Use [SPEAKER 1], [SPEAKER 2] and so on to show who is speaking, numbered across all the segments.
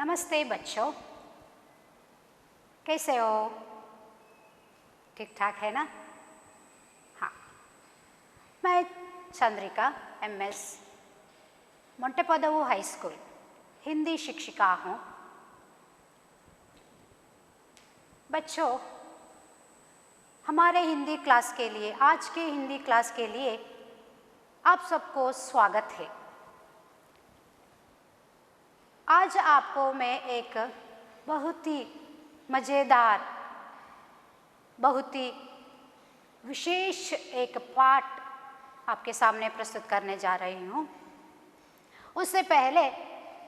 [SPEAKER 1] नमस्ते बच्चों, कैसे हो? ठीक ठाक है ना? हाँ, मैं Chandrika MS Montepadavu high school Hindi शिक्षिका हूँ। बच्चों, हमारे हिंदी क्लास के लिए, आज के हिंदी क्लास के लिए आप सबको स्वागत है। आज आपको मैं एक बहुत ही मज़ेदार, बहुत ही विशेष एक पाठ आपके सामने प्रस्तुत करने जा रही हूँ। उससे पहले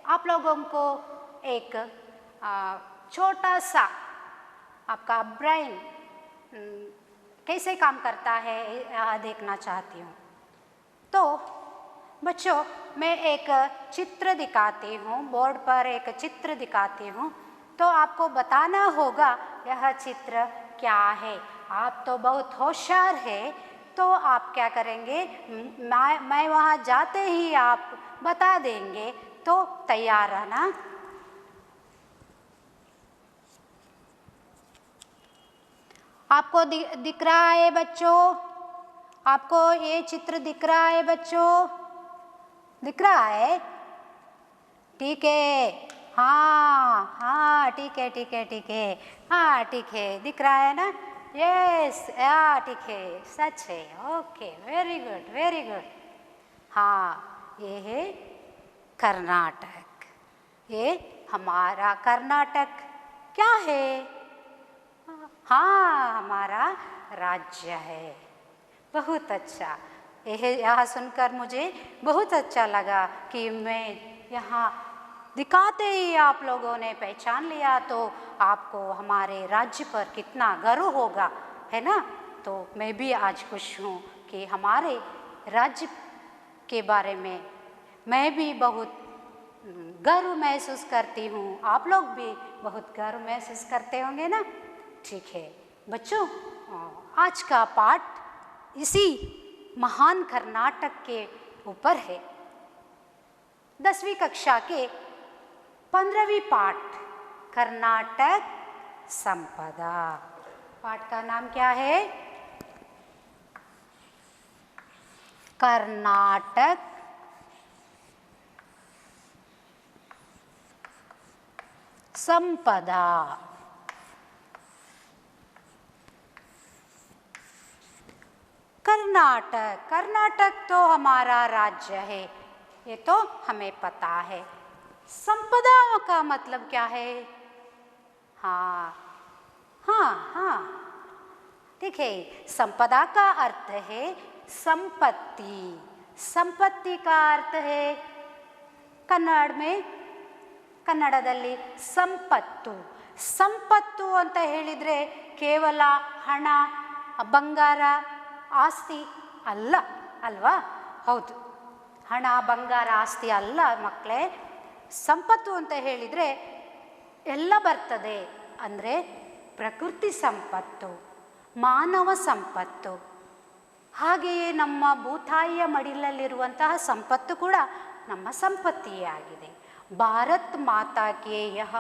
[SPEAKER 1] आप लोगों को एक छोटा सा आपका ब्रेन कैसे काम करता है देखना चाहती हूँ। तो बच्चों, मैं एक चित्र दिखाती हूँ, बोर्ड पर एक चित्र दिखाती हूँ, तो आपको बताना होगा यह चित्र क्या है। आप तो बहुत होशियार है, तो आप क्या करेंगे, मैं वहाँ जाते ही आप बता देंगे, तो तैयार रहना। आपको दिख रहा है बच्चों? आपको ये चित्र दिख रहा है बच्चों? दिख रहा है? ठीक है, हाँ हाँ, ठीक है ठीक है ठीक है, हाँ ठीक है, दिख रहा है ना? यस, हाँ ठीक है, सच है, okay, very good very good. हाँ, ये है कर्नाटक। ये हमारा कर्नाटक क्या है? हाँ, हमारा राज्य है। बहुत अच्छा। यह सुनकर मुझे बहुत अच्छा लगा कि मैं यहाँ दिखाते ही आप लोगों ने पहचान लिया, तो आपको हमारे राज्य पर कितना गर्व होगा, है ना? तो मैं भी आज खुश हूँ कि हमारे राज्य के बारे में मैं भी बहुत गर्व महसूस करती हूँ। आप लोग भी बहुत गर्व महसूस करते होंगे ना? ठीक है बच्चों, आज का पाठ इसी महान कर्नाटक के ऊपर है। 10वीं कक्षा के 15वीं पाठ, कर्नाटक संपदा। पाठ का नाम क्या है? कर्नाटक संपदा। कर्नाटक, कर्नाटक तो हमारा राज्य है, ये तो हमें पता है। संपदा का मतलब क्या है? हाँ हाँ हाँ, ठीक है। संपदा का अर्थ है संपत्ति। संपत्ति का अर्थ है कन्नड़ में, ಕನ್ನಡದಲ್ಲಿ ಸಂಪತ್ತು. ಸಂಪತ್ತು ಅಂತ ಹೇಳಿದರೆ ಕೇವಲ ಹಣ, ಬಂಗಾರ, ಆಸ್ತಿ ಅಲ್ಲ ಅಲ್ವಾ? ಹೌದು, ಹಣ, ಬಂಗಾರ, ಆಸ್ತಿ ಅಲ್ಲ ಮಕ್ಕಳೇ. ಸಂಪತ್ತು ಅಂತ ಹೇಳಿದರೆ ಎಲ್ಲ ಬರ್ತದೆ. ಅಂದರೆ ಪ್ರಕೃತಿ ಸಂಪತ್ತು, ಮಾನವ ಸಂಪತ್ತು, ಹಾಗೆಯೇ ನಮ್ಮ ಭೂತಾಯಿಯ ಮಡಿಲಲ್ಲಿರುವಂತಹ ಸಂಪತ್ತು ಕೂಡ ನಮ್ಮ ಸಂಪತ್ತಿಯೇ ಆಗಿದೆ. भारत माता के यह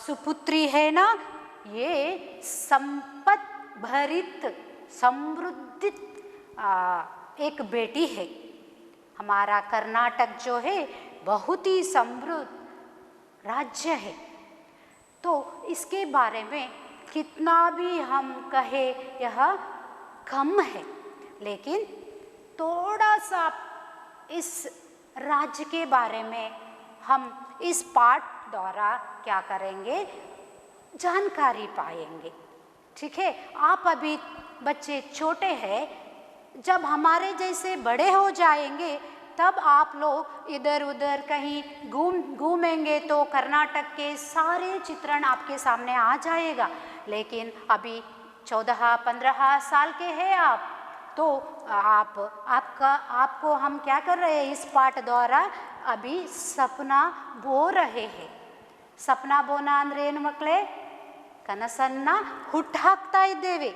[SPEAKER 1] सुपुत्री है ना, ये संपत भरित समृद्धित एक बेटी है। हमारा कर्नाटक जो है बहुत ही समृद्ध राज्य है। तो इसके बारे में कितना भी हम कहे यह कम है, लेकिन थोड़ा सा इस राज्य के बारे में हम इस पाठ द्वारा क्या करेंगे, जानकारी पाएंगे। ठीक है, आप अभी बच्चे छोटे हैं, जब हमारे जैसे बड़े हो जाएंगे तब आप लोग इधर उधर कहीं घूमेंगे तो कर्नाटक के सारे चित्रण आपके सामने आ जाएगा। लेकिन अभी 14-15 साल के हैं आप, तो आपको हम क्या कर रहे हैं, इस पाठ द्वारा अभी सपना बो रहे हैं. ಸಪನಾ ಬೋನ ಅಂದರೆ ಏನು ಮಕ್ಕಳೇ? ಕನಸನ್ನು ಹುಟ್ಟಾಕ್ತಾ ಇದ್ದೇವೆ.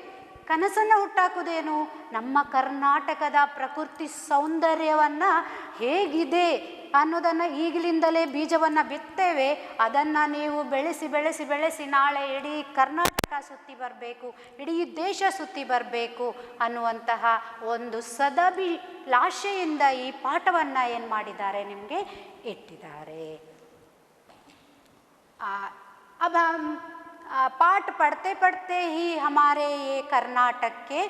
[SPEAKER 1] ಕನಸನ್ನು ಹುಟ್ಟಾಕುವುದೇನು? ನಮ್ಮ ಕರ್ನಾಟಕದ ಪ್ರಕೃತಿ ಸೌಂದರ್ಯವನ್ನು ಹೇಗಿದೆ ಅನ್ನೋದನ್ನು ಈಗಲಿಂದಲೇ ಬೀಜವನ್ನು ಬಿತ್ತೇವೆ. ಅದನ್ನು ನೀವು ಬೆಳೆಸಿ ಬೆಳೆಸಿ ಬೆಳೆಸಿ ನಾಳೆ ಇಡೀ ಕರ್ನಾಟಕ ಸುತ್ತಿ ಬರಬೇಕು, ಇಡೀ ದೇಶ ಸುತ್ತಿ ಬರಬೇಕು ಅನ್ನುವಂತಹ ಒಂದು ಸದಭಿಲಾಷೆಯಿಂದ ಈ ಪಾಠವನ್ನು ಏನು ಮಾಡಿದ್ದಾರೆ, ನಿಮಗೆ ಇಟ್ಟಿದ್ದಾರೆ. अब हम पाठ पढ़ते पढ़ते ही हमारे ये कर्नाटक के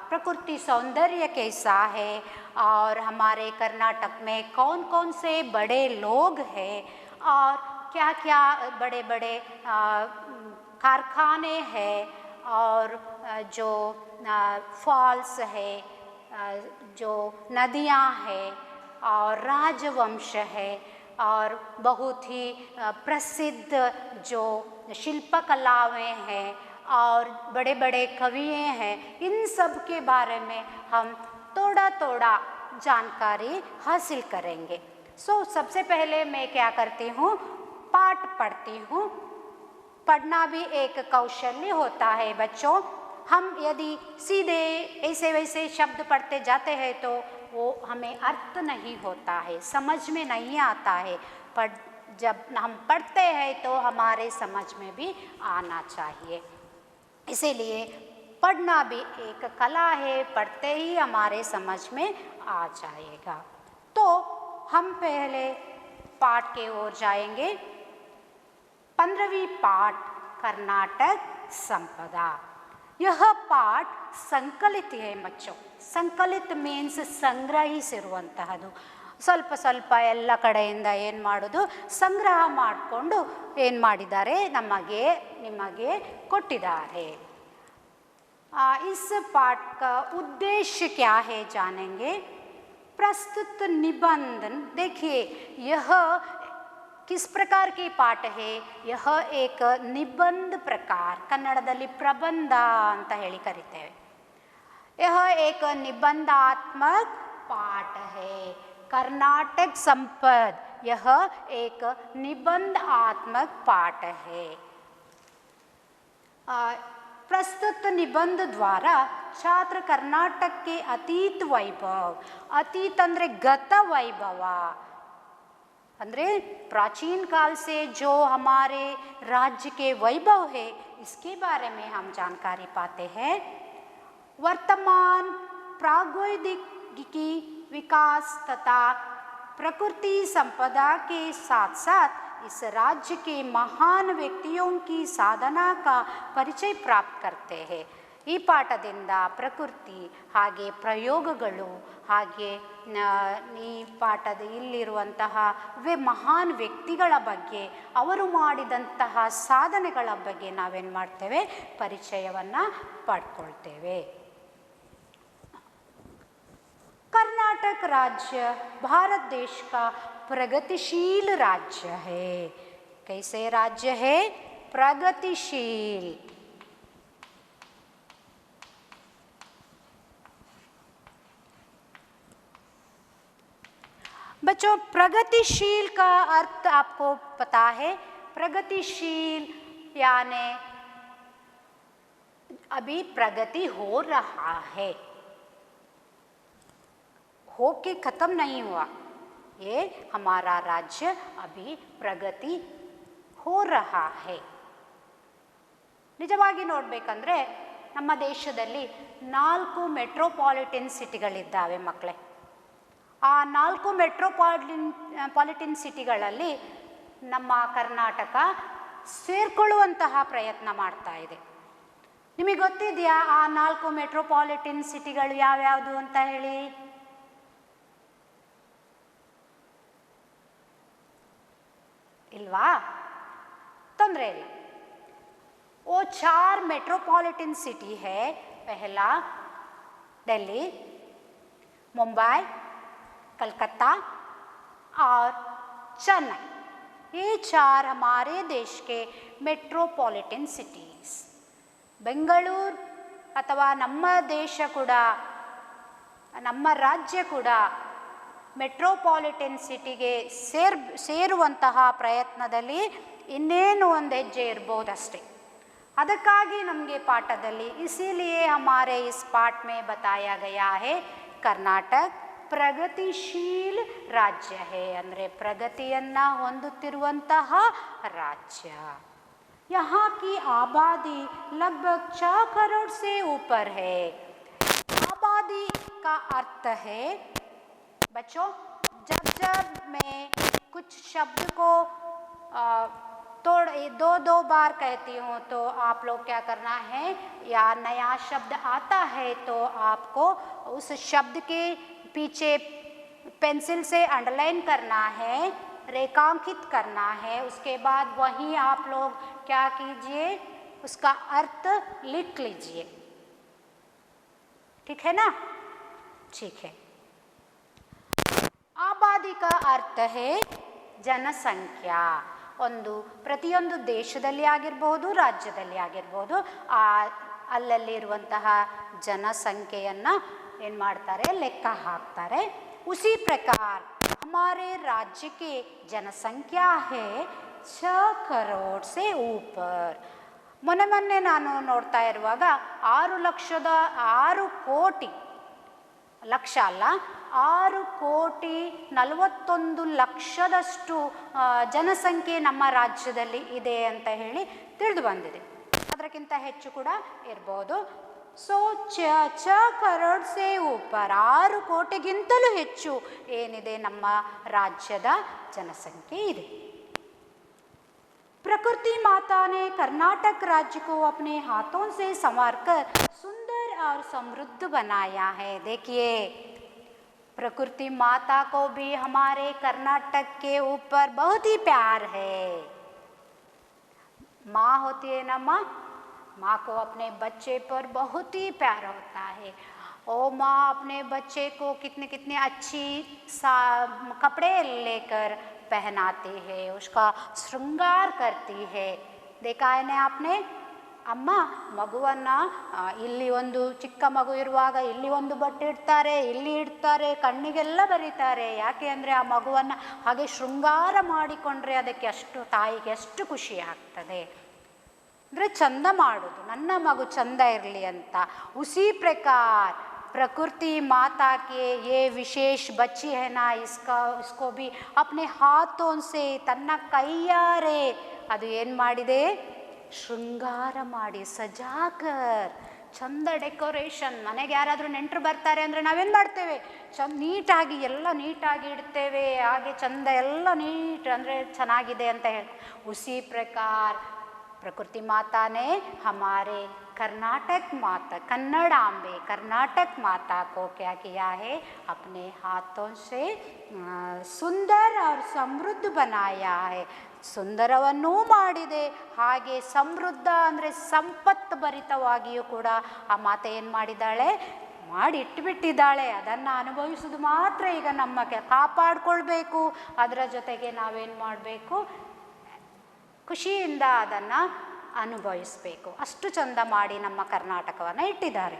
[SPEAKER 1] प्रकृति सौंदर्य कैसा है और हमारे कर्नाटक में कौन कौन से बड़े लोग हैं और क्या क्या बड़े बड़े कारखाने हैं और जो फॉल्स है, जो नदियाँ हैं और राजवंश है और बहुत ही प्रसिद्ध जो शिल्पकलाएँ हैं और बड़े बड़े कविए हैं, इन सब के बारे में हम थोड़ा थोड़ा जानकारी हासिल करेंगे. सबसे पहले मैं क्या करती हूँ, पाठ पढ़ती हूँ. पढ़ना भी एक कौशल्य होता है बच्चों. हम यदि सीधे ऐसे वैसे शब्द पढ़ते जाते हैं तो वो हमें अर्थ नहीं होता है, समझ में नहीं आता है. पर जब हम पढ़ते हैं तो हमारे समझ में भी आना चाहिए. इसीलिए पढ़ना भी एक कला है, पढ़ते ही हमारे समझ में आ जाएगा. तो हम पहले पाठ के ओर जाएंगे. 15वीं पाठ कर्नाटक संपदा. यह पाठ ಸಂಕಲಿತ है बच्चों. ಸಂಕಲಿತ ಮೀನ್ಸ್ ಸಂಗ್ರಹಿಸಿರುವಂತಹದ್ದು. ಸ್ವಲ್ಪ ಸ್ವಲ್ಪ ಎಲ್ಲ ಕಡೆಯಿಂದ ಏನು ಮಾಡೋದು, ಸಂಗ್ರಹ ಮಾಡಿಕೊಂಡು ಏನು ಮಾಡಿದ್ದಾರೆ, ನಿಮಗೆ ಕೊಟ್ಟಿದ್ದಾರೆ. इस पाठ का उद्देश्य क्या है जानेंगे. प्रस्तुत निबंध देखिए, यह किस प्रकार की पाठ है. यह एक निबंध प्रकार, ಕನ್ನಡದಲ್ಲಿ ಪ್ರಬಂಧ ಅಂತ ಹೇಳಿ ಕರಿತೇವೆ. यह एक निबंधात्मक पाठ है. कर्नाटक संपद यह एक निबंधात्मक पाठ है. प्रस्तुत निबंध द्वारा छात्र कर्नाटक के अतीत वैभव, अतीत ಅಂದರೆ गत वैभव, ಅಂದರೆ प्राचीन काल से जो हमारे राज्य के वैभव है इसके बारे में हम जानकारी पाते हैं. वर्तमान प्रौद्योगिकी विकास तथा प्रकृति संपदा के साथ साथ इस राज्य के महान व्यक्तियों की साधना का परिचय प्राप्त करते हैं. ಈ ಪಾಠದಿಂದ ಪ್ರಕೃತಿ ಹಾಗೆ ಪ್ರಯೋಗಗಳು ಹಾಗೆ ಈ ಪಾಠದ ಇಲ್ಲಿರುವಂತಹ ಮಹಾನ್ ವ್ಯಕ್ತಿಗಳ ಬಗ್ಗೆ, ಅವರು ಮಾಡಿದಂತಹ ಸಾಧನೆಗಳ ಬಗ್ಗೆ ನಾವೇನು ಮಾಡ್ತೇವೆ, ಪರಿಚಯವನ್ನು ಪಡ್ಕೊಳ್ತೇವೆ. कर्नाटक राज्य भारत देश का प्रगतिशील राज्य है. कैसे राज्य है? प्रगतिशील. बच्चों, प्रगतिशील का अर्थ आपको पता है. प्रगतिशील यानी अभी प्रगति हो रहा है, होके ख़त्म नहीं हुआ. ये हमारा राज्य अभी प्रगति हो रहा है. ನಿಜವಾಗಿ ನೋಡಬೇಕಂದ್ರೆ ನಮ್ಮ ದೇಶದಲ್ಲಿ 4 ಮೆಟ್ರೋಪಾಲಿಟನ್ ಸಿಟಿಗಳಿದ್ದಾವೆ ಮಕ್ಕಳೇ. ಆ 4 ಮೆಟ್ರೋಪಾಲಿಟನ್ ಸಿಟಿಗಳಲ್ಲಿ ನಮ್ಮ ಕರ್ನಾಟಕ ಸೇರ್ಕೊಳ್ಳುವಂತಹ ಪ್ರಯತ್ನ ಮಾಡ್ತಾ ಇದೆ. ನಿಮಗೆ ಗೊತ್ತಿದೆಯಾ ಆ 4 ಮೆಟ್ರೋಪಾಲಿಟನ್ ಸಿಟಿಗಳು ಯಾವ್ಯಾವುದು ಅಂತ ಹೇಳಿ? ಇಲ್ವಾ? ತೊಂದರೆ ಇಲ್ಲ. वो 4 मेट्रोपॉलिटन सिटी है. पहला दिल्ली, मुंबई, कलकत्ता और चेन्नई. ये 4 हमारे देश के मेट्रोपॉलिटन सिटीज़. ಬೆಂಗಳೂರು ಅಥವಾ ನಮ್ಮ ದೇಶ ಕೂಡ, ನಮ್ಮ ರಾಜ್ಯ ಕೂಡ ಮೆಟ್ರೋಪಾಲಿಟನ್ ಸಿಟಿಗೆ ಸೇರುವಂತಹ ಪ್ರಯತ್ನದಲ್ಲಿ ಇನ್ನೇನು ಒಂದು ಹೆಜ್ಜೆ ಇರ್ಬೋದಷ್ಟೇ. ಅದಕ್ಕಾಗಿ ನಮಗೆ ಪಾಠದಲ್ಲಿ इसीलिए हमारे इस पाठ में बताया गया है कर्नाटक ಪ್ರಗತಿಶೀಲ ರಾಜ್ಯ है ಅಂದರೆ ಪ್ರಗತಿಯನ್ನು ಹೊಂದುತ್ತಿರುವಂತಹ ರಾಜ್ಯ. यहाँ की आबादी लगभग 6 करोड़ से ऊपर है. आबादी का अर्थ है बच्चों, जब जब मैं कुछ शब्द को दो बार कहती हूँ तो आप लोग क्या करना है, या नया शब्द आता है तो आपको उस शब्द के पीछे पेंसिल से अंडरलाइन करना है, रेखांकित करना है. उसके बाद वहीं आप लोग क्या कीजिए, उसका अर्थ लिख लीजिए. ठीक है ना? ठीक है. आबादी का अर्थ है ಜನಸಂಖ್ಯಾ. ಒಂದು ಪ್ರತಿಯೊಂದು ದೇಶದಲ್ಲಿ ಆಗಿರಬಹುದು, ರಾಜ್ಯದಲ್ಲಿ ಆಗಿರಬಹುದು, ಅಲ್ಲಲ್ಲಿರುವಂತಹ ಜನಸಂಖ್ಯೆಯನ್ನು ಏನು ಮಾಡ್ತಾರೆ, ಲೆಕ್ಕ ಹಾಕ್ತಾರೆ. उसी प्रकार हमारे राज्य की जनसंख्या है 6 करोड़ से ऊपर. ಮೊನ್ನೆ ನಾನು ನೋಡ್ತಾ ಇರುವಾಗ 6 ಕೋಟಿ, ಲಕ್ಷ ಅಲ್ಲ, 6,41,00,000 ಜನಸಂಖ್ಯೆ ನಮ್ಮ ರಾಜ್ಯದಲ್ಲಿ ಇದೆ ಅಂತ ಹೇಳಿ ತಿಳಿದು ಬಂದಿದೆ. ಅದಕ್ಕಿಂತ ಹೆಚ್ಚು ಕೂಡ ಇರ್ಬೋದು. ಸೊ 6 ಕರೋಡ್ ಸೇ ऊपर 6 ಕೋಟಿಗಿಂತಲೂ ಹೆಚ್ಚು ಏನಿದೆ ನಮ್ಮ ರಾಜ್ಯದ ಜನಸಂಖ್ಯೆ ಇದೆ. प्रकृति माता ने कर्नाटक राज्य को अपने हाथों से संवारकर सुंदर और समृद्ध बनाया है. देखिए, प्रकृति माता को भी हमारे कर्नाटक के ऊपर बहुत ही प्यार है. माँ होती है ना, माँ को अपने बच्चे पर बहुत ही प्यार होता है. ओ माँ अपने बच्चे को कितने कितने अच्छी कपड़े लेकर पहनाती है, उसका श्रृंगार करती है. देखा है ना आपने? ಅಮ್ಮ ಮಗುವನ್ನು ಇಲ್ಲಿ ಒಂದು ಚಿಕ್ಕ ಮಗು ಇರುವಾಗ ಇಲ್ಲಿ ಒಂದು ಬಟ್ಟೆ ಇಡ್ತಾರೆ, ಇಲ್ಲಿ ಇಡ್ತಾರೆ, ಕಣ್ಣಿಗೆಲ್ಲ ಬರೀತಾರೆ. ಯಾಕೆ ಅಂದರೆ ಆ ಮಗುವನ್ನು ಹಾಗೆ ಶೃಂಗಾರ ಮಾಡಿಕೊಂಡ್ರೆ ಅದಕ್ಕೆ ಅಷ್ಟು, ತಾಯಿಗೆ ಅಷ್ಟು ಖುಷಿ ಆಗ್ತದೆ. ಅಂದರೆ ಚಂದ ಮಾಡೋದು, ನನ್ನ ಮಗು ಚಂದ ಇರಲಿ ಅಂತ. उसी प्रकार प्रकृति माता के ये विशेष बच्ची है ना, इसको भी अपने हाथों से ತನ್ನ ಕೈಯಾರೆ ಅದು ಏನು ಮಾಡಿದೆ, ಶೃಂಗಾರ ಮಾಡಿ, ಸಜಾಕರ್, ಚಂದ ಡೆಕೋರೇಷನ್. ಮನೆಗೆ ಯಾರಾದರೂ ನೆಂಟರು ಬರ್ತಾರೆ ಅಂದರೆ ನಾವೇನು ಮಾಡ್ತೇವೆ, ನೀಟಾಗಿ ಎಲ್ಲ ನೀಟಾಗಿ ಇಡ್ತೇವೆ, ಹಾಗೆ ಚಂದ ಎಲ್ಲ ನೀಟ್ ಅಂದರೆ ಚೆನ್ನಾಗಿದೆ ಅಂತ ಹೇಳಿ. उसी प्रकार प्रकृति माता ने हमारे कर्नाटक माता, कन्नड़ांबे, कर्नाटक माता को क्या किया है, अपने हाथों से सुंदर और समृद्ध बनाया है. ಸುಂದರವನ್ನೂ ಮಾಡಿದೆ, ಹಾಗೆ ಸಮೃದ್ಧ ಅಂದರೆ ಸಂಪತ್ತು ಭರಿತವಾಗಿಯೂ ಕೂಡ ಆ ಮಾತೆ ಏನು ಮಾಡಿದ್ದಾಳೆ, ಮಾಡಿ ಇಟ್ಟುಬಿಟ್ಟಿದ್ದಾಳೆ. ಅದನ್ನು ಅನುಭವಿಸೋದು ಮಾತ್ರ ಈಗ ನಮ್ಮ ಕಾಪಾಡಿಕೊಳ್ಬೇಕು. ಅದರ ಜೊತೆಗೆ ನಾವೇನು ಮಾಡಬೇಕು, ಖುಷಿಯಿಂದ ಅದನ್ನು ಅನುಭವಿಸಬೇಕು. ಅಷ್ಟು ಚಂದ ಮಾಡಿ ನಮ್ಮ ಕರ್ನಾಟಕವನ್ನು ಇಟ್ಟಿದ್ದಾರೆ.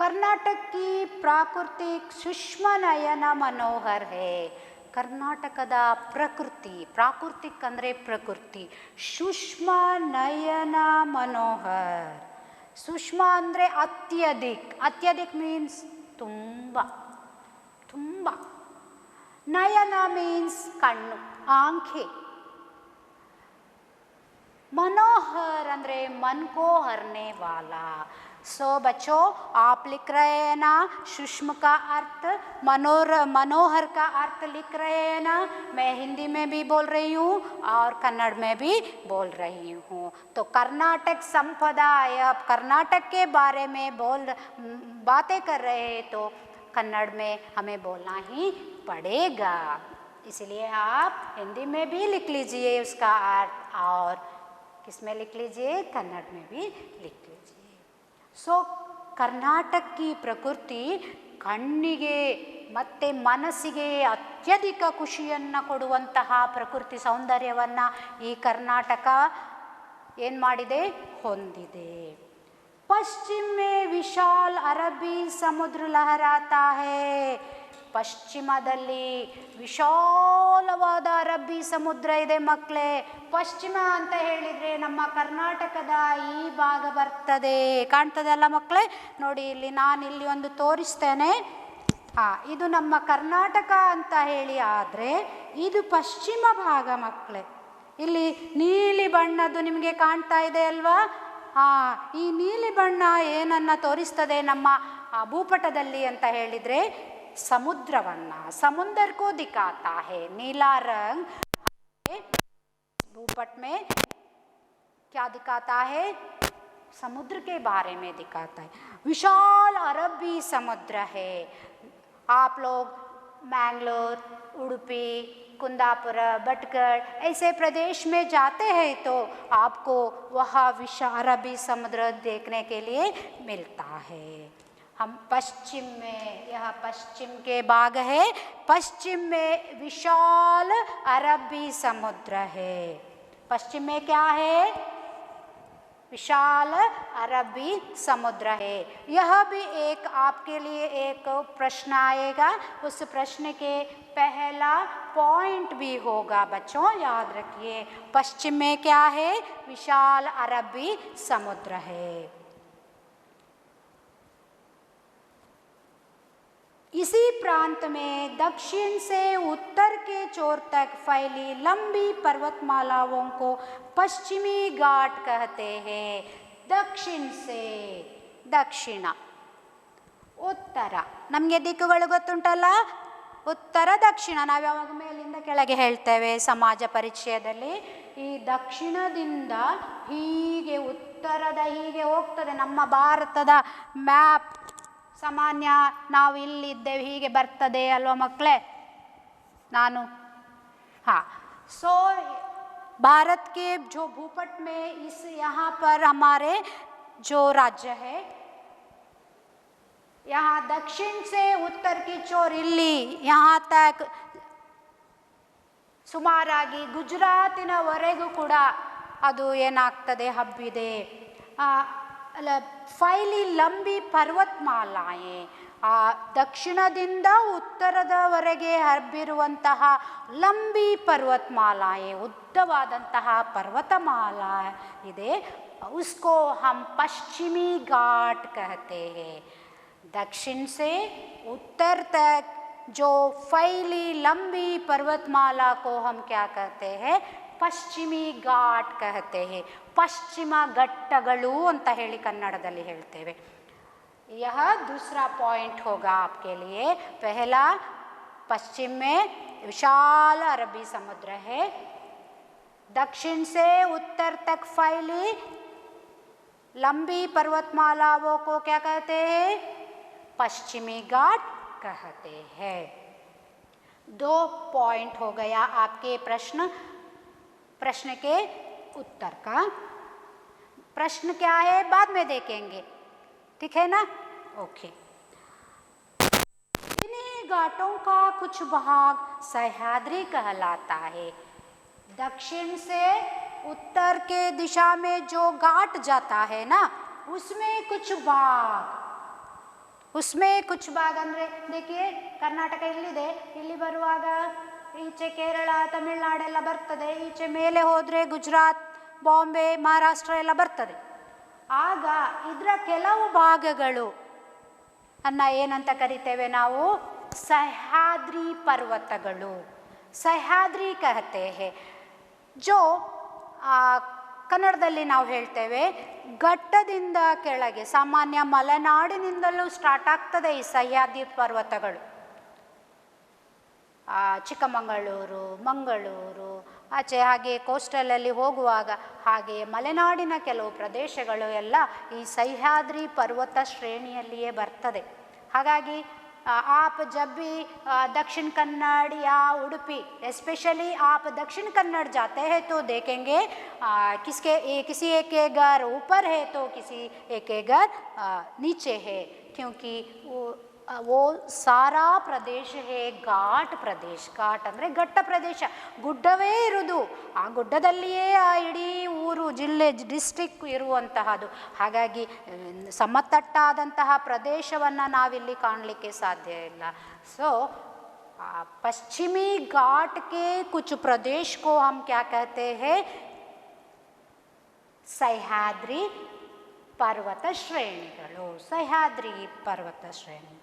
[SPEAKER 1] कर्नाटक की प्राकृतिक सूक्ष्म नयन मनोहर है. ಕರ್ನಾಟಕದ ಪ್ರಕೃತಿ, ಪ್ರಾಕೃತಿಕ್ ಅಂದರೆ ಪ್ರಕೃತಿ, ಸೂಕ್ಷ್ಮ ನಯನ ಮನೋಹರ್. ಸೂಕ್ಷ್ಮ ಅಂದರೆ ಅತ್ಯಧಿಕ್, ಅತ್ಯಧಿಕ್ ಮೀನ್ಸ್ ತುಂಬ ತುಂಬ. ನಯನ ಮೀನ್ಸ್ ಕಣ್ಣು, ಆಂಖೆ. मनोहर ಅಂದರೆ मन को हरने वाला. सो बच्चों, आप लिख रहे हैं ना, सूक्ष्म का अर्थ, मनोहर का अर्थ लिख रहे हैं ना. मैं हिंदी में भी बोल रही हूँ और कन्नड़ में भी बोल रही हूँ. तो कर्नाटक संपदा, अब कर्नाटक के बारे में बातें कर रहे हैं तो कन्नड़ में हमें बोलना ही पड़ेगा. इसलिए आप हिंदी में भी लिख लीजिए उसका अर्थ, और किस में लिख लीजिए, कन्नड़ में भी लिख लीजिए. सो कर्नाटक की प्रकृति ಕಣ್ಣಿಗೆ ಮತ್ತು ಮನಸ್ಸಿಗೆ ಅತ್ಯಧಿಕ ಖುಷಿಯನ್ನು ಕೊಡುವಂತಹ ಪ್ರಕೃತಿ ಸೌಂದರ್ಯವನ್ನು ಈ ಕರ್ನಾಟಕ ಏನು ಮಾಡಿದೆ, ಹೊಂದಿದೆ. पश्चिम में विशाल अरबी समुद्र लहराता है. ಪಶ್ಚಿಮದಲ್ಲಿ ವಿಶಾಲವಾದ ಅರಬ್ಬಿ ಸಮುದ್ರ ಇದೆ ಮಕ್ಕಳೇ. ಪಶ್ಚಿಮ ಅಂತ ಹೇಳಿದರೆ ನಮ್ಮ ಕರ್ನಾಟಕದ ಈ ಭಾಗ ಬರ್ತದೆ. ಕಾಣ್ತದೆ ಅಲ್ಲ ಮಕ್ಕಳೇ? ನೋಡಿ ಇಲ್ಲಿ ನಾನಿಲ್ಲಿ ಒಂದು ತೋರಿಸ್ತೇನೆ. ಇದು ನಮ್ಮ ಕರ್ನಾಟಕ ಅಂತ ಹೇಳಿ, ಆದರೆ ಇದು ಪಶ್ಚಿಮ ಭಾಗ ಮಕ್ಕಳೇ. ಇಲ್ಲಿ ನೀಲಿ ಬಣ್ಣದ್ದು ನಿಮಗೆ ಕಾಣ್ತಾ ಇದೆ ಅಲ್ವಾ? ಈ ನೀಲಿ ಬಣ್ಣ ಏನನ್ನ ತೋರಿಸ್ತದೆ ನಮ್ಮ ಭೂಪಟದಲ್ಲಿ ಅಂತ ಹೇಳಿದರೆ ಸಮುದ್ರವನ್ನ, ಸಮುದ್ರ को दिखाता है. नीला रंग भूपट में क्या दिखाता है? समुद्र के बारे में दिखाता है. विशाल अरबी समुद्र है. आप लोग मैंगलोर, उडुपी, कुंदापुर, भटगढ़ ऐसे प्रदेश में जाते हैं तो आपको वह विशाल अरबी समुद्र देखने के लिए मिलता है. हम पश्चिम में, यह पश्चिम के भाग है, पश्चिम में विशाल अरबी समुद्र है. पश्चिम में क्या है? विशाल अरबी समुद्र है. यह भी एक आपके लिए एक प्रश्न आएगा. उस प्रश्न के पहला पॉइंट भी होगा बच्चों, याद रखिए. पश्चिम में क्या है? विशाल अरबी समुद्र है. इसी प्रांत में दक्षिण से उत्तर के छोर तक फैली लंबी पर्वतमालाओं को पश्चिमी घाट कहते हैं. दक्षिण से, दक्षिण, ಉತ್ತರ. ನಮಗೆ ದಿಕ್ಕುಗಳು ಗೊತ್ತುಂಟಲ್ಲ? ಉತ್ತರ ದಕ್ಷಿಣ ನಾವು ಯಾವಾಗ ಮೇಲಿಂದ ಕೆಳಗೆ ಹೇಳ್ತೇವೆ ಸಮಾಜ ಪರಿಚಯದಲ್ಲಿ. ಈ ದಕ್ಷಿಣದಿಂದ ಹೀಗೆ ಉತ್ತರದ ಹೀಗೆ ಹೋಗ್ತದೆ ನಮ್ಮ ಭಾರತದ ಮ್ಯಾಪ್. ಸಾಮಾನ್ಯ ನಾವು ಇಲ್ಲಿದ್ದೇವೆ ಹೀಗೆ ಬರ್ತದೆ ಅಲ್ವಾ ಮಕ್ಕಳೇ? सो भारत के जो भूपट में इस यहाँ पर हमारे जो राज्य है, यहाँ दक्षिण से उत्तर की चोर इल्ली यहाँ तक ಸುಮಾರಾಗಿ ಗುಜರಾತಿನವರೆಗೂ ಕೂಡ ಅದು ಏನಾಗ್ತದೆ ಹಬ್ಬಿದೆ. ಫೈಲಿ ಲಂಬಿ ಪರ್ವತಮಾಲಾಯೆ, ದಕ್ಷಿಣದಿಂದ ಉತ್ತರದವರೆಗೆ ಹಬ್ಬಿರುವಂತಹ ಲಂಬಿ ಪರ್ವತಮಾಲಾಯೆ, ಉದ್ದವಾದಂತಹ ಪರ್ವತಮಾಲಾ ಇದೆ. ಉಸ್ಕೋ ಹಮ್ ಪಶ್ಚಿಮಿ ಘಾಟ್ ಕಹತೆ ಹೈ. दक्षिण से उत्तर तक जो फैली लंबी पर्वतमाला को हम क्या कहते हैं? ಪಶ್ಚಿಮಿ ಘಾಟ್ कहते हैं. ಪಶ್ಚಿಮ ಘಟ್ಟಗಳು ಅಂತ ಹೇಳಿ ಕನ್ನಡದಲ್ಲಿ ಹೇಳ್ತೇವೆ. यह दूसरा पॉइंट होगा आपके लिए. पहला, पश्चिम में विशाल अरबी समुद्र है. दक्षिण से उत्तर तक फैली लंबी पर्वतमालाओं को क्या कहते हैं? पश्चिमी घाट कहते हैं. 2 पॉइंट हो गया आपके प्रश्न के उत्तर का. प्रश्न क्या है बाद में देखेंगे, ठीक है ना? ओके. इन्हीं घाटों का कुछ भाग सह्याद्री कहलाता है. दक्षिण से उत्तर के दिशा में जो घाट जाता है ना, उसमें कुछ भाग ಅಂದರೆ देखिए ಕರ್ನಾಟಕ ಇಲ್ಲಿದೆ, ಇಲ್ಲಿ ಬರುವಾಗ ಈಚೆ ಕೇರಳ ತಮಿಳುನಾಡೆಲ್ಲ ಬರ್ತದೆ, ಈಚೆ ಮೇಲೆ ಹೋದರೆ ಗುಜರಾತ್ ಬಾಂಬೆ ಮಹಾರಾಷ್ಟ್ರ ಎಲ್ಲ ಬರ್ತದೆ. ಆಗ ಇದರ ಕೆಲವು ಭಾಗಗಳು ಏನಂತ ಕರಿತೇವೆ ನಾವು? ಸಹ್ಯಾದ್ರಿ ಪರ್ವತಗಳು. ಸಹ್ಯಾದ್ರಿ ಕಹತೆ ಹೇ. ಜೋ ಕನ್ನಡದಲ್ಲಿ ನಾವು ಹೇಳ್ತೇವೆ ಘಟ್ಟದಿಂದ ಕೆಳಗೆ, ಸಾಮಾನ್ಯ ಮಲೆನಾಡಿನಿಂದಲೂ ಸ್ಟಾರ್ಟ್ ಆಗ್ತದೆ ಈ ಸಹ್ಯಾದ್ರಿ ಪರ್ವತಗಳು. ಚಿಕ್ಕಮಗಳೂರು, ಮಂಗಳೂರು ಆಚೆ ಹಾಗೆ ಕೋಸ್ಟಲಲ್ಲಿ ಹೋಗುವಾಗ ಹಾಗೆ ಮಲೆನಾಡಿನ ಕೆಲವು ಪ್ರದೇಶಗಳು ಎಲ್ಲ ಈ ಸಹ್ಯಾದ್ರಿ ಪರ್ವತ ಶ್ರೇಣಿಯಲ್ಲಿಯೇ ಬರ್ತದೆ. ಹಾಗಾಗಿ आप जब भी दक्षिण कन्नड़ या उडुपी, स्पेशली आप दक्षिण कन्नड़ जाते हैं तो देखेंगे किसी एक के घर ऊपर है तो किसी एक के घर नीचे है, क्योंकि वो वो सारा ಪ್ರದೇಶ है ಘಾಟ್ ಪ್ರದೇಶ. ಘಾಟ್ ಅಂದರೆ ಘಟ್ಟ ಪ್ರದೇಶ, ಗುಡ್ಡವೇ ಇರುವುದು. ಆ ಗುಡ್ಡದಲ್ಲಿಯೇ ಆ ಇಡೀ ಊರು, ಜಿಲ್ಲೆ, ಡಿಸ್ಟ್ರಿಕ್ಟ್ ಇರುವಂತಹದ್ದು. ಹಾಗಾಗಿ ಸಮತಟ್ಟಾದಂತಹ ಪ್ರದೇಶವನ್ನು ನಾವಿಲ್ಲಿ ಕಾಣಲಿಕ್ಕೆ ಸಾಧ್ಯ ಇಲ್ಲ. ಸೊ पश्चिमी घाट के कुछ प्रदेश को हम क्या कहते हैं, सह्याद्री पर्वत श्रेणिಗಳು, सह्याद्री पर्वत श्रेणी.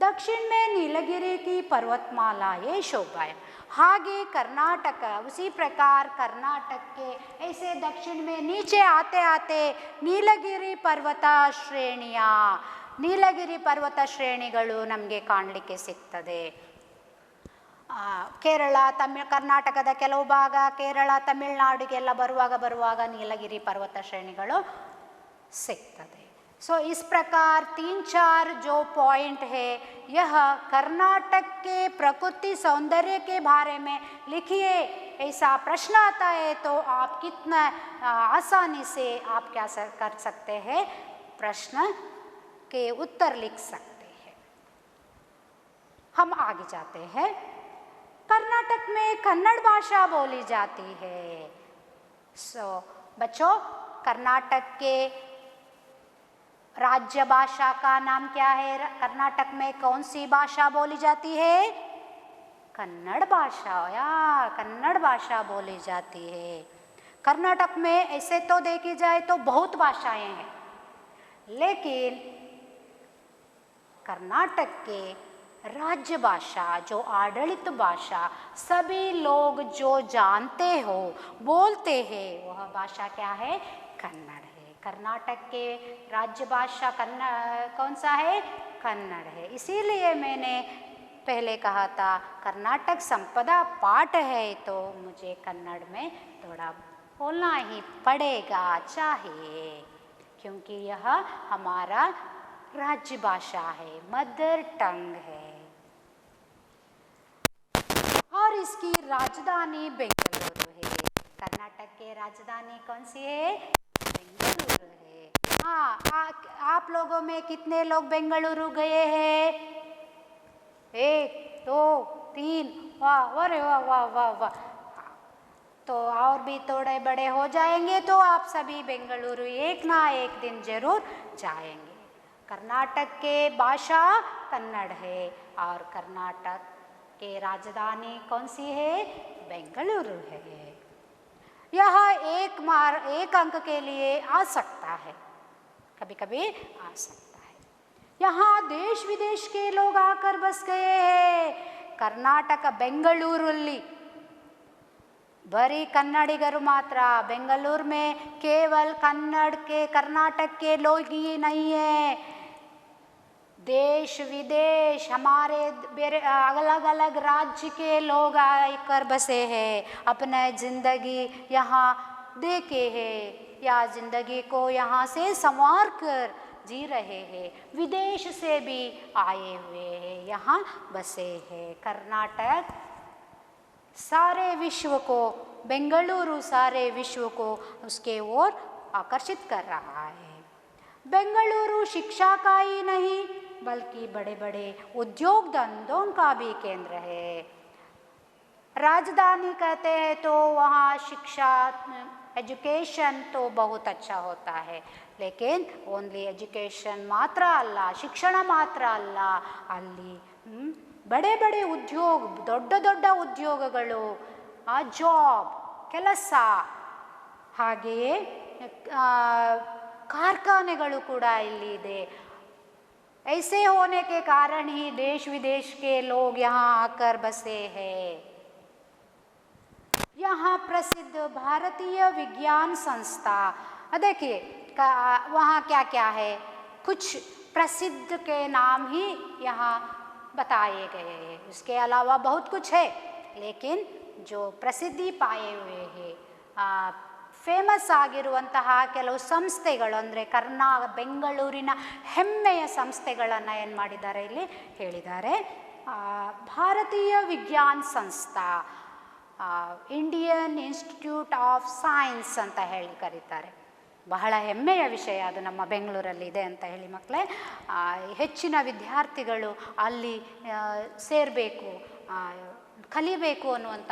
[SPEAKER 1] दक्षिण में नीलगिरी की पर्वतमाला ये शोभा है. हागे कर्नाटक, उसी प्रकार कर्नाटक के ऐसे दक्षिण में नीचे आते आते नीलगिरी पर्वत ಶ್ರೇಣಿಯ, ನೀಲಗಿರಿ ಪರ್ವತ ಶ್ರೇಣಿಗಳು ನಮಗೆ ಕಾಣಲಿಕ್ಕೆ ಸಿಗ್ತದೆ. ಕೇರಳ, ಕರ್ನಾಟಕದ ಕೆಲವು ಭಾಗ, ಕೇರಳ, ತಮಿಳುನಾಡಿಗೆಲ್ಲ ಬರುವಾಗ ನೀಲಗಿರಿ ಪರ್ವತ ಶ್ರೇಣಿಗಳು ಸಿಗ್ತದೆ. सो इस प्रकार 3-4 जो पॉइंट है, यह कर्नाटक के प्रकृति सौंदर्य के बारे में लिखिए. ऐसा प्रश्न आता है तो आप कितना आसानी से आप क्या कर सकते हैं, प्रश्न के उत्तर लिख सकते हैं. हम आगे जाते हैं. कर्नाटक में कन्नड़ भाषा बोली जाती है. सो बच्चों, कर्नाटक के राज्य भाषा का नाम क्या है? कर्नाटक में कौन सी भाषा बोली जाती है? कन्नड़ भाषा. या कन्नड़ भाषा बोली जाती है. कर्नाटक में ऐसे तो देखी जाए तो बहुत भाषाएं हैं, लेकिन कर्नाटक के राज्य भाषा, जो आडलित भाषा, सभी लोग जो जानते हो, बोलते हैं, वह भाषा क्या है? कन्नड़ है. कर्नाटक के राज्य भाषा कौन सा है? कन्नड़ है. इसीलिए मैंने पहले कहा था कर्नाटक संपदा पाठ है, तो मुझे कन्नड़ में थोड़ा बोलना ही पड़ेगा, चाहिए, क्योंकि यह हमारा राज्य भाषा है, मदर टंग है. और इसकी राजधानी बेंगलुरु है. कर्नाटक के राजधानी कौन सी है? बेंगलुरु है. हाँ, आप लोगों में कितने लोग बेंगलुरु गए हैं? 1, 2, 3. वाह, अरे वाह वाह वाह वाह. तो और भी थोड़े बड़े हो जाएंगे तो आप सभी बेंगलुरु एक ना एक दिन जरूर जाएंगे. कर्नाटक के भाषा कन्नड़ है और कर्नाटक के राजधानी कौन सी है? बेंगलुरु है. यह एक अंक के लिए आ सकता है, कभी कभी आ सकता है. यहाँ देश विदेश के लोग आकर बस गए हैं. कर्नाटक बेंगलुरुल्ली बड़ी कन्नडिगರು मात्र. बेंगलुरु में केवल कन्नड़ के, कर्नाटक के लोग ही नहीं है, देश विदेश हमारे अलग अलग राज्य के लोग आकर बसे हैं, अपने ज़िंदगी यहाँ देखे हैं, या ज़िंदगी को यहाँ से संवार कर जी रहे हैं. विदेश से भी आए हुए हैं, यहाँ बसे हैं. कर्नाटक सारे विश्व को, बेंगलुरु सारे विश्व को उसके ओर आकर्षित कर रहा है. बेंगलुरु शिक्षा का ही नहीं, बल्कि बड़े बड़े उद्योग धंधों का भी केंद्र है. राजधानी कहते हैं तो वहाँ शिक्षा, एजुकेशन तो बहुत अच्छा होता है, लेकिन ओनली एजुकेशन मात्र अಲ್ಲ, ಶಿಕ್ಷಣ ಮಾತ್ರ ಅಲ್ಲ, ಅಲ್ಲಿ ಬಡೆ ಬಡೆ ಉದ್ಯೋಗ, ದೊಡ್ಡ ದೊಡ್ಡ ಉದ್ಯೋಗಗಳು, ಜಾಬ್, ಕೆಲಸ, ಹಾಗೆಯೇ ಕಾರ್ಖಾನೆಗಳು ಕೂಡ ಇಲ್ಲಿ ಇದೆ. ऐसे होने के कारण ही देश विदेश के लोग यहाँ आकर बसे हैं. यहाँ प्रसिद्ध भारतीय विज्ञान संस्था, देखिए वहाँ क्या क्या है, कुछ प्रसिद्ध के नाम ही यहाँ बताए गए हैं. उसके अलावा बहुत कुछ है, लेकिन जो प्रसिद्धि पाए हुए हैं, ಫೇಮಸ್ ಆಗಿರುವಂತಹ ಕೆಲವು ಸಂಸ್ಥೆಗಳು, ಅಂದರೆ ಬೆಂಗಳೂರಿನ ಹೆಮ್ಮೆಯ ಸಂಸ್ಥೆಗಳನ್ನು ಏನು ಮಾಡಿದ್ದಾರೆ, ಇಲ್ಲಿ ಹೇಳಿದ್ದಾರೆ. ಭಾರತೀಯ ವಿಜ್ಞಾನ ಸಂಸ್ಥಾ, ಇಂಡಿಯನ್ ಇನ್ಸ್ಟಿಟ್ಯೂಟ್ ಆಫ್ ಸೈನ್ಸ್ ಅಂತ ಹೇಳಿ ಕರೀತಾರೆ. ಬಹಳ ಹೆಮ್ಮೆಯ ವಿಷಯ ಅದು ನಮ್ಮ ಬೆಂಗಳೂರಲ್ಲಿದೆ ಅಂತ ಹೇಳಿ ಮಕ್ಕಳೇ. ಹೆಚ್ಚಿನ ವಿದ್ಯಾರ್ಥಿಗಳು ಅಲ್ಲಿ ಸೇರಬೇಕು, ಕಲಿಬೇಕು ಅನ್ನುವಂಥ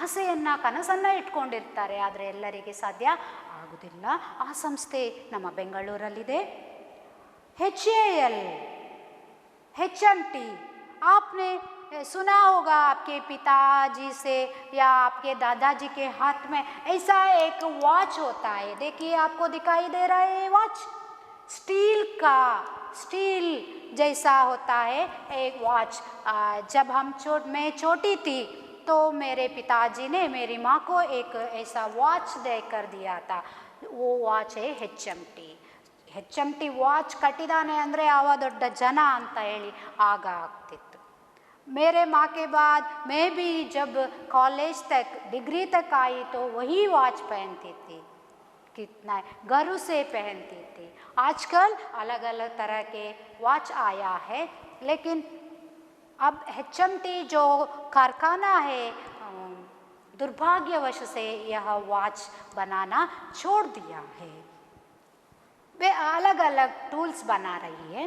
[SPEAKER 1] ಆಸೆಯನ್ನು ಕನಸನ್ನು ಇಟ್ಕೊಂಡಿರ್ತಾರೆ. ಆದರೆ ಎಲ್ಲರಿಗೆ ಸಾಧ್ಯ ಆಗುವುದಿಲ್ಲ. ಆ ಸಂಸ್ಥೆ ನಮ್ಮ ಬೆಂಗಳೂರಲ್ಲಿದೆ. HAL, HMT, आपने सुना होगा आपके पिताजी से या आपके दादाजी के हाथ में ऐसा एक वॉच होता है. देखिए आपको दिखाई दे रहा है ये वॉच, स्टील जैसा होता है एक वॉच. जब मैं छोटी थी तो मेरे पिताजी ने मेरी माँ को एक ऐसा वॉच देकर दिया था. वो वॉच है HMT ವಾಚ್ ಕಟ್ಟಿದಾನೆ ಅಂದರೆ ಅವ ದೊಡ್ಡ ಜನ ಅಂತ ಹೇಳಿ ಆಗ ಆಗ್ತಿತ್ತು. मेरे माँ के बाद मैं भी जब कॉलेज तक डिग्री तक आई तो वही वॉच पहनती थी. कितना गर्व से पहनती थी. आजकल अलग अलग तरह के वॉच आया है, लेकिन अब HMT जो कारखाना है दुर्भाग्यवश से यह वॉच बनाना छोड़ दिया है. वे अलग अलग टूल्स बना रही है.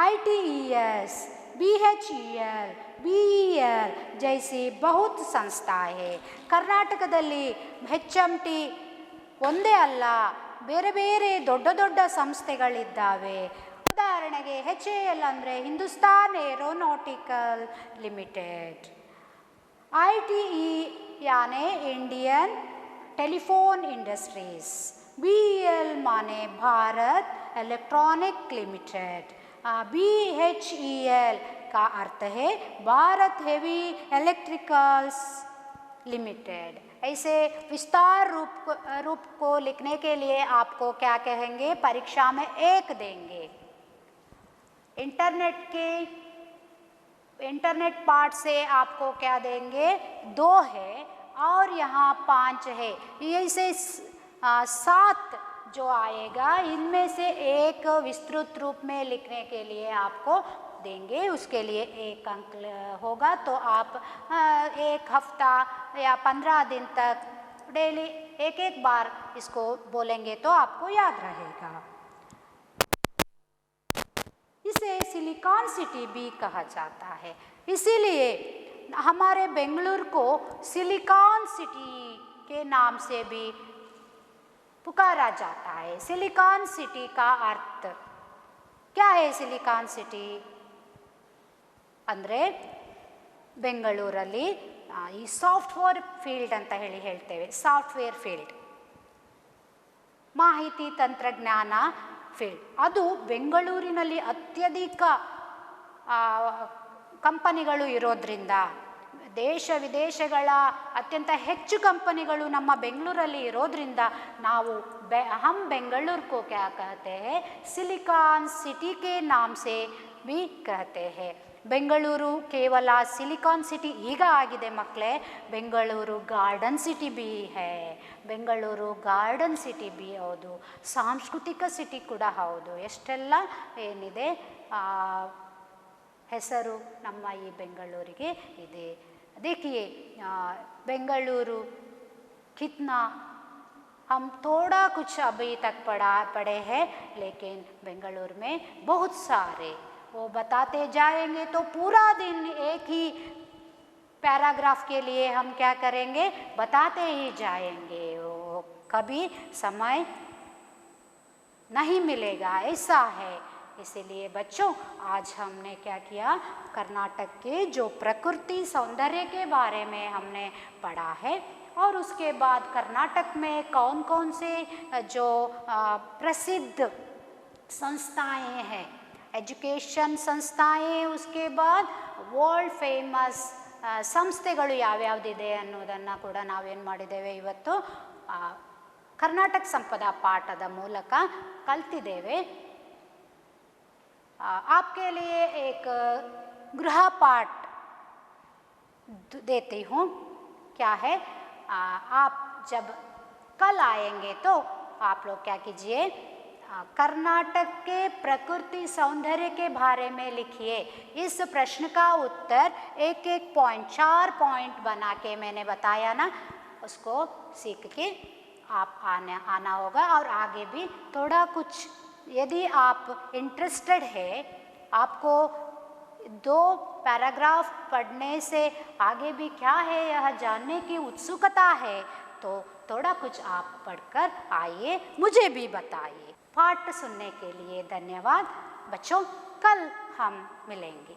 [SPEAKER 1] ITES, BHEL, BEL जैसी बहुत ಸಂಸ್ಥಾಯೆ है. ಕರ್ನಾಟಕದಲ್ಲಿ HMT ಒಂದೇ ಅಲ್ಲ, ಬೇರೆ ಬೇರೆ ದೊಡ್ಡ ದೊಡ್ಡ ಸಂಸ್ಥೆಗಳಿದ್ದಾವೆ. ಉದಾಹರಣೆಗೆ HAL ಅಂದರೆ ಹಿಂದೂಸ್ತಾನ್ ಏರೋನಾಟಿಕಲ್ ಲಿಮಿಟೆಡ್. ITE यानी इंडियन टेलीफोन इंडस्ट्रीज. BEL माने भारत इलेक्ट्रॉनिक लिमिटेड. BHEL का अर्थ है भारत हेवी इलेक्ट्रिकल्स लिमिटेड. ऐसे विस्तार रूप को लिखने के लिए आपको क्या कहेंगे, परीक्षा में 1 देंगे. इंटरनेट पार्ट से आपको क्या देंगे, 2 है और यहाँ 5 है. ऐसे 7 जो आएगा, इनमें से 1 विस्तृत रूप में लिखने के लिए आपको देंगे. उसके लिए 1 अंक होगा. तो आप 1 हफ्ता या 15 दिन तक डेली 1 बार इसको बोलेंगे तो आपको याद रहेगा. इसे सिलिकॉन सिटी भी कहा जाता है. इसीलिए हमारे बेंगलुरु को सिलिकॉन सिटी के नाम से भी पुकारा जाता है. सिलिकॉन सिटी का अर्थ क्या है? सिलिकॉन सिटी ಅಂದರೆ ಬೆಂಗಳೂರಲ್ಲಿ ಈ ಸಾಫ್ಟ್ವೇರ್ ಫೀಲ್ಡ್ ಅಂತ ಹೇಳ್ತೇವೆ. ಸಾಫ್ಟ್ವೇರ್ ಫೀಲ್ಡ್, ಮಾಹಿತಿ ತಂತ್ರಜ್ಞಾನ ಫೀಲ್ಡ್, ಅದು ಬೆಂಗಳೂರಿನಲ್ಲಿ ಅತ್ಯಧಿಕ ಕಂಪನಿಗಳು ಇರೋದ್ರಿಂದ, ದೇಶ ವಿದೇಶಗಳ ಅತ್ಯಂತ ಹೆಚ್ಚು ಕಂಪನಿಗಳು ನಮ್ಮ ಬೆಂಗಳೂರಲ್ಲಿ ಇರೋದ್ರಿಂದ ನಾವು हम बेंगलुरु को क्या कहते हैं, सिलिकॉन सिटी के नाम से भी कहते हैं. ಬೆಂಗಳೂರು ಕೇವಲ ಸಿಲಿಕಾನ್ ಸಿಟಿ ಈಗ ಆಗಿದೆ ಮಕ್ಕಳೇ, Bengaluru garden city B A. Bengaluru garden city B ಹೌದು, ಸಾಂಸ್ಕೃತಿಕ ಸಿಟಿ ಕೂಡ ಹೌದು. ಎಷ್ಟೆಲ್ಲ ಏನಿದೆ ಹೆಸರು ನಮ್ಮ ಈ ಬೆಂಗಳೂರಿಗೆ ಇದೆ. देखिए बेंगलुरु कितना हम थोड़ा कुछ अभी तक पढ़े हैं, लेकिन बेंगलुरु में बहुत सारे वो बताते जाएंगे तो पूरा दिन एक ही पैराग्राफ के लिए हम क्या करेंगे, बताते ही जाएंगे. वो कभी समय नहीं मिलेगा, ऐसा है. इसीलिए बच्चों आज हमने क्या किया, कर्नाटक के जो प्रकृति सौंदर्य के बारे में हमने पढ़ा है, और उसके बाद कर्नाटक में कौन कौन से जो प्रसिद्ध संस्थाएं हैं, एजुकेशन संस्थाएं, उसके बाद वर्ल्ड फेमस ಸಂಸ್ಥೆಗಳು ಯಾವ್ಯಾವುದಿದೆ ಅನ್ನೋದನ್ನು ಕೂಡ ನಾವೇನು ಮಾಡಿದ್ದೇವೆ ಇವತ್ತು ಕರ್ನಾಟಕ ಸಂಪದಾ ಪಾಠದ ಮೂಲಕ ಕಲ್ತಿದ್ದೇವೆ. आपके लिए एक गृहपाठ देती हूँ. क्या है, आप जब कल आएंगे तो आप लोग क्या कीजिए, कर्नाटक के प्रकृति सौंदर्य के बारे में लिखिए. इस प्रश्न का उत्तर 1-1 पॉइंट 4 पॉइंट बना के मैंने बताया ना, उसको सीख के आप आना होगा और आगे भी थोड़ा कुछ, यदि आप इंटरेस्टेड है, आपको 2 पैराग्राफ पढ़ने से आगे भी क्या है यह जानने की उत्सुकता है, तो थोड़ा कुछ आप पढ़कर आइए, मुझे भी बताइए। पाठ सुनने के लिए धन्यवाद बच्चों, कल हम मिलेंगे।